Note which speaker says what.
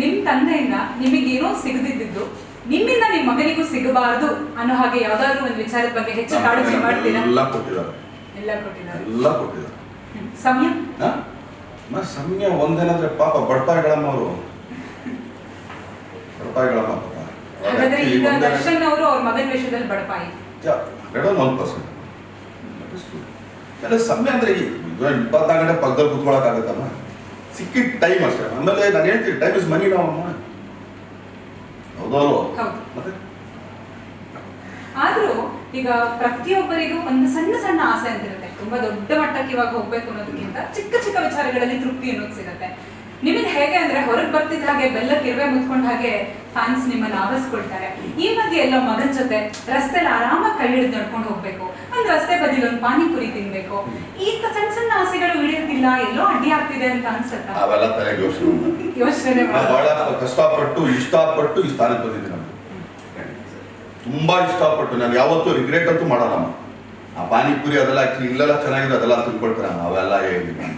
Speaker 1: ನಿಮ್ ತಂದೆಯಿಂದ ನಿಮಗೇನೋ ಸಿಗದಿದ್ದು ನಿಮ್ಮಿಂದ ನಿಮ್ಮ ಮಗನಿಗೂ ಸಿಗಬಾರದು ಅನ್ನೋ ಹಾಗೆ ಯಾವ್ದಾದ್ರು ಒಂದು ವಿಚಾರದ ಬಗ್ಗೆ ಹೆಚ್ಚು ಕಾಳಜಿ ಮಾಡ್ತೀರಾ?
Speaker 2: ಎಲ್ಲ ಕೊಟ್ಟಿದ್ದಾರೆ.
Speaker 1: ಸಮಯ
Speaker 2: ಸಮಯ ಒಂದೇನಂದ್ರೆ ಪಾಪ ಬಡಪಾಯಿಗಳಮ್ಮ ಅವರು
Speaker 1: ಹಾಗಾದ್ರೆ ಈಗ ದರ್ಶನ್ ಅವರು ಅವ್ರ ಮಗನ ವಿಷಯದಲ್ಲಿ ಬಡಪಾಯಿ
Speaker 2: 1%. ಸಮಯ ಅಂದ್ರೆ 24 ಗಂಟೆ ಪಕ್ಕದಲ್ಲಿ ಕೂತ್ಕೊಳಕ್ಕಾಗತ್ತಮ್ಮ, ಸಿಕ್ಕಿದ ಟೈಮ್ ಅಷ್ಟೇ. ಆಮೇಲೆ ನಾನು ಹೇಳ್ತೀನಿ, ಟೈಮ್ ಇಸ್ ಮನಿ ನಾವಮ್ಮ. ಹೌದಲ್ವ? ಮತ್ತೆ
Speaker 1: ಆದ್ರೂ ಈಗ ಪ್ರತಿಯೊಬ್ಬರಿಗೂ ಒಂದು ಸಣ್ಣ ಸಣ್ಣ ಆಸೆ ಅಂತ ಇರುತ್ತೆ. ತುಂಬಾ ದೊಡ್ಡ ಮಟ್ಟಕ್ಕೆ ಇವಾಗ ಹೋಗ್ಬೇಕು ಅನ್ನೋದಕ್ಕಿಂತ ಚಿಕ್ಕ ಚಿಕ್ಕ ವಿಚಾರಗಳಲ್ಲಿ ತೃಪ್ತಿ ಅನ್ನೋದು ಸಿಗುತ್ತೆ. ನಿಮಗೆ ಹೇಗೆ ಅಂದ್ರೆ ಹೊರಗೆ ಬರ್ತಿದ್ದ ಹಾಗೆ ಬೆಲ್ಲಕ್ಕೆ ಇರುವೆ ಮುತ್ಕೊಂಡ ಹಾಗೆ ಫ್ಯಾನ್ಸ್ ನಿಮ್ಮನ್ನ ಆವರಿಸ್ಕೊಳ್ತಾರೆ. ಈ ಮಧ್ಯೆ ಎಲ್ಲೋ ಮಗನ ಜೊತೆ ರಸ್ತೆಲಿ ಆರಾಮಾಗಿ ಕೈ ಹಿಡಿದು ನಡ್ಕೊಂಡು ಹೋಗ್ಬೇಕು, ಒಂದ್ ರಸ್ತೆ ಬದಿಲಿ ಒಂದು ಪಾನಿಪುರಿ ತಿನ್ಬೇಕು, ಈ ಸಣ್ಣ ಸಣ್ಣ ಆಸೆಗಳು ಇಳಿಯೋದಿಲ್ಲ, ಎಲ್ಲೋ ಅಡ್ಡಿ ಆಗ್ತಿದೆ ಅಂತ ಅನ್ಸುತ್ತಾ?
Speaker 2: ಅವೆಲ್ಲ ತಲೆಗೆ ಯೋಚನೆ ಬಹಳ ಕಷ್ಟಪಟ್ಟು ಇಷ್ಟಪಟ್ಟು ಈ ಸ್ಥಾನಕ್ಕೆ ಬಂದಿದ್ದೀನಿ. ನಮ್ಗೆ ತುಂಬಾ ಇಷ್ಟಪಟ್ಟು, ನಾನು ಯಾವತ್ತೂ ರಿಗ್ರೆಟ್ ಅಂತೂ ಮಾಡಲ್ಲಮ್ಮ. ಆ ಪಾನಿಪುರಿ ಅದೆಲ್ಲ ಆಕ್ಚುಲಿ ಇಲ್ಲೆಲ್ಲ ಚೆನ್ನಾಗಿದೆ, ಅದೆಲ್ಲ ತಿಳ್ಕೊಳ್ತಾರೆ, ಅವೆಲ್ಲ ಹೇಳಿದ್ದೀನಿ.